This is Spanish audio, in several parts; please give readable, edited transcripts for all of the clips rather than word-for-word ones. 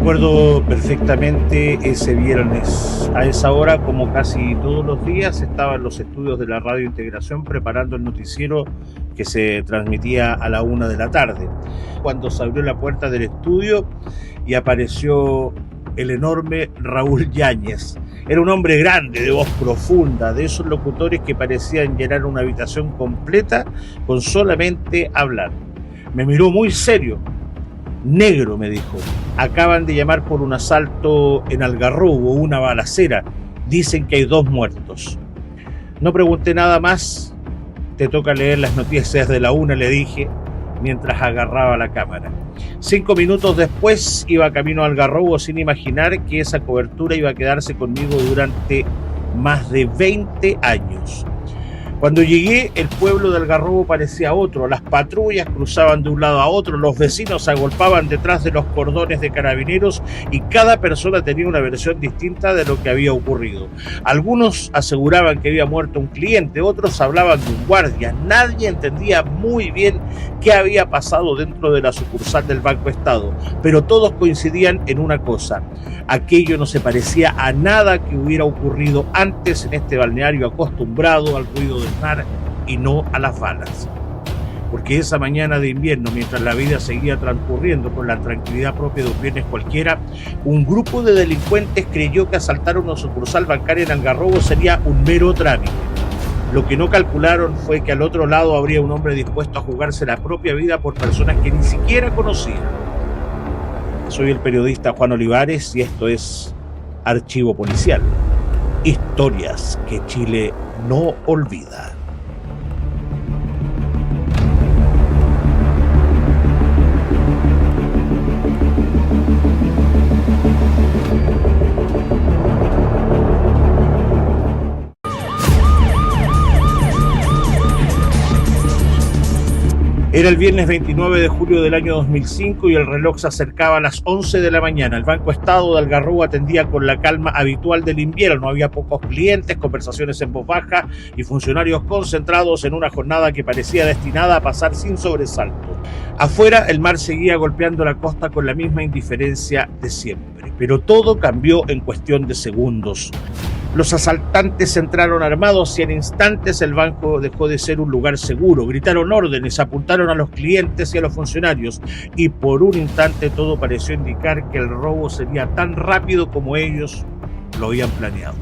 Recuerdo perfectamente ese viernes. A esa hora, como casi todos los días, estaba en los estudios de la Radio Integración preparando el noticiero que se transmitía a la 1 de la tarde. Cuando se abrió la puerta del estudio y apareció el enorme Raúl Yáñez. Era un hombre grande, de voz profunda, de esos locutores que parecían llenar una habitación completa con solamente hablar. Me miró muy serio. Negro, me dijo, acaban de llamar por un asalto en Algarrobo, una balacera. Dicen que hay 2 muertos. No pregunté nada más. Te toca leer las noticias de la 1, le dije, mientras agarraba la cámara. 5 minutos después iba camino a Algarrobo sin imaginar que esa cobertura iba a quedarse conmigo durante más de 20 años. Cuando llegué, el pueblo de Algarrobo parecía otro. Las patrullas cruzaban de un lado a otro, los vecinos se agolpaban detrás de los cordones de carabineros y cada persona tenía una versión distinta de lo que había ocurrido. Algunos aseguraban que había muerto un cliente, otros hablaban de un guardia. Nadie entendía muy bien qué había pasado dentro de la sucursal del Banco Estado, pero todos coincidían en una cosa: aquello no se parecía a nada que hubiera ocurrido antes en este balneario acostumbrado al ruido del mar y no a las balas. Porque esa mañana de invierno, mientras la vida seguía transcurriendo con la tranquilidad propia de un viernes cualquiera, un grupo de delincuentes creyó que asaltar una sucursal bancaria en Algarrobo sería un mero trámite. Lo que no calcularon fue que al otro lado habría un hombre dispuesto a jugarse la propia vida por personas que ni siquiera conocía. Soy el periodista Juan Olivares y esto es Archivo Policial. Historias que Chile no olvida. Era el viernes 29 de julio del año 2005 y el reloj se acercaba a las 11 de la mañana. El Banco Estado de Algarrobo atendía con la calma habitual del invierno. Había pocos clientes, conversaciones en voz baja y funcionarios concentrados en una jornada que parecía destinada a pasar sin sobresalto. Afuera, el mar seguía golpeando la costa con la misma indiferencia de siempre. Pero todo cambió en cuestión de segundos. Los asaltantes entraron armados y en instantes el banco dejó de ser un lugar seguro. Gritaron órdenes, apuntaron a los clientes y a los funcionarios y por un instante todo pareció indicar que el robo sería tan rápido como ellos lo habían planeado.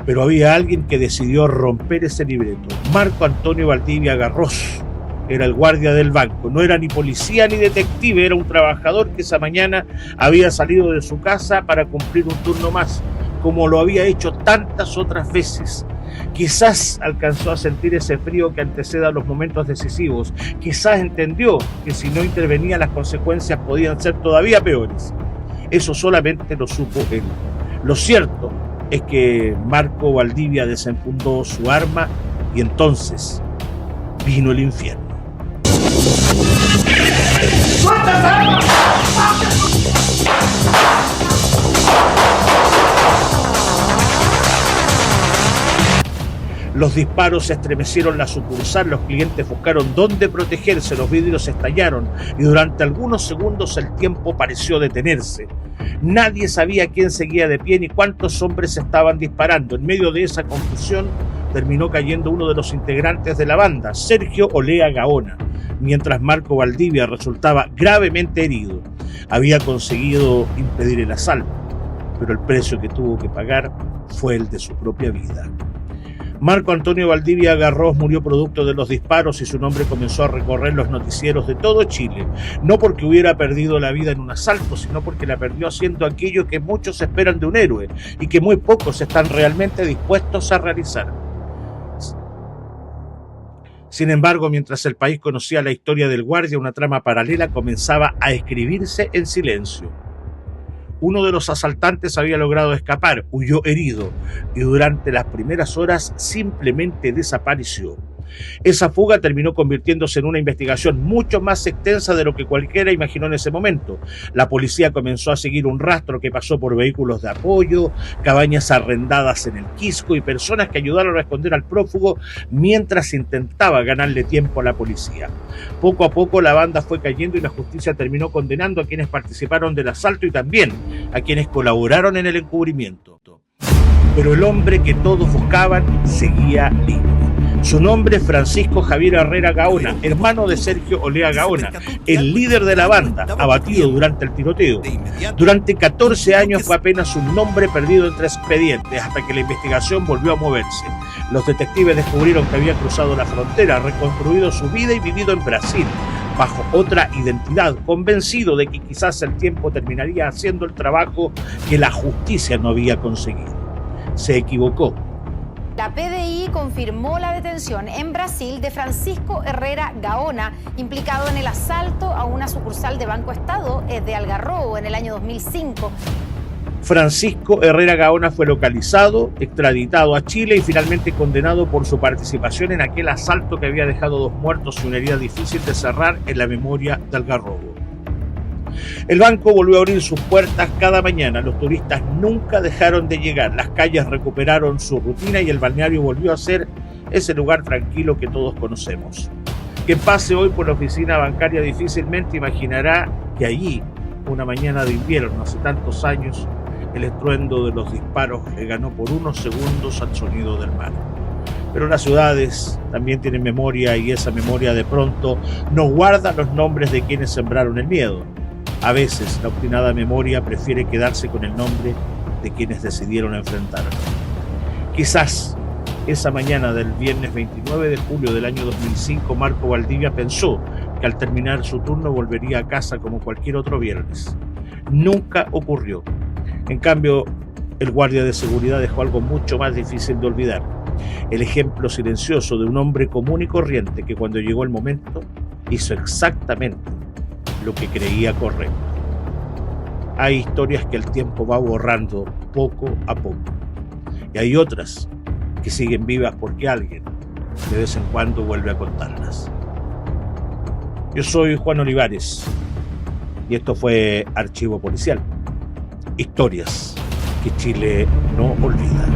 Pero había alguien que decidió romper ese libreto. Marco Antonio Valdivia Garros era el guardia del banco. No era ni policía ni detective, era un trabajador que esa mañana había salido de su casa para cumplir un turno más, como lo había hecho tantas otras veces. Quizás alcanzó a sentir ese frío que antecede a los momentos decisivos. Quizás entendió que si no intervenía las consecuencias podían ser todavía peores. Eso solamente lo supo él. Lo cierto es que Marco Valdivia desenfundó su arma y entonces vino el infierno. Los disparos estremecieron la sucursal, los clientes buscaron dónde protegerse, los vidrios estallaron y durante algunos segundos el tiempo pareció detenerse. Nadie sabía quién seguía de pie ni cuántos hombres estaban disparando. En medio de esa confusión terminó cayendo uno de los integrantes de la banda, Sergio Olea Gaona, mientras Marco Valdivia resultaba gravemente herido. Había conseguido impedir el asalto, pero el precio que tuvo que pagar fue el de su propia vida. Marco Antonio Valdivia Garros murió producto de los disparos y su nombre comenzó a recorrer los noticieros de todo Chile, no porque hubiera perdido la vida en un asalto, sino porque la perdió haciendo aquello que muchos esperan de un héroe y que muy pocos están realmente dispuestos a realizar. Sin embargo, mientras el país conocía la historia del guardia, una trama paralela comenzaba a escribirse en silencio. Uno de los asaltantes había logrado escapar, huyó herido y durante las primeras horas simplemente desapareció. Esa fuga terminó convirtiéndose en una investigación mucho más extensa de lo que cualquiera imaginó en ese momento. La policía comenzó a seguir un rastro que pasó por vehículos de apoyo, cabañas arrendadas en el Quisco y personas que ayudaron a esconder al prófugo mientras intentaba ganarle tiempo a la policía. Poco a poco la banda fue cayendo y la justicia terminó condenando a quienes participaron del asalto y también a quienes colaboraron en el encubrimiento. Pero el hombre que todos buscaban seguía libre. Su nombre es Francisco Javier Herrera Gaona, hermano de Sergio Olea Gaona, el líder de la banda, abatido durante el tiroteo. Durante 14 años fue apenas un nombre perdido entre expedientes, hasta que la investigación volvió a moverse. Los detectives descubrieron que había cruzado la frontera, reconstruido su vida y vivido en Brasil, bajo otra identidad, convencido de que quizás el tiempo terminaría haciendo el trabajo que la justicia no había conseguido. Se equivocó. La PDI confirmó la detención en Brasil de Francisco Herrera Gaona, implicado en el asalto a una sucursal de Banco Estado de Algarrobo en el año 2005. Francisco Herrera Gaona fue localizado, extraditado a Chile y finalmente condenado por su participación en aquel asalto que había dejado 2 muertos y una herida difícil de cerrar en la memoria de Algarrobo. El banco volvió a abrir sus puertas cada mañana. Los turistas nunca dejaron de llegar. Las calles recuperaron su rutina y el balneario volvió a ser ese lugar tranquilo que todos conocemos. Quien pase hoy por la oficina bancaria difícilmente imaginará que allí, una mañana de invierno hace tantos años, el estruendo de los disparos le ganó por unos segundos al sonido del mar. Pero las ciudades también tienen memoria y esa memoria de pronto no guarda los nombres de quienes sembraron el miedo. A veces la obstinada memoria prefiere quedarse con el nombre de quienes decidieron enfrentarlo. Quizás esa mañana del viernes 29 de julio del año 2005, Marco Valdivia pensó que al terminar su turno volvería a casa como cualquier otro viernes. Nunca ocurrió. En cambio, el guardia de seguridad dejó algo mucho más difícil de olvidar. El ejemplo silencioso de un hombre común y corriente que cuando llegó el momento hizo exactamente lo que creía correcto. Hay historias que el tiempo va borrando poco a poco. Y hay otras que siguen vivas porque alguien de vez en cuando vuelve a contarlas. Yo soy Juan Olivares y esto fue Archivo Policial. Historias que Chile no olvida.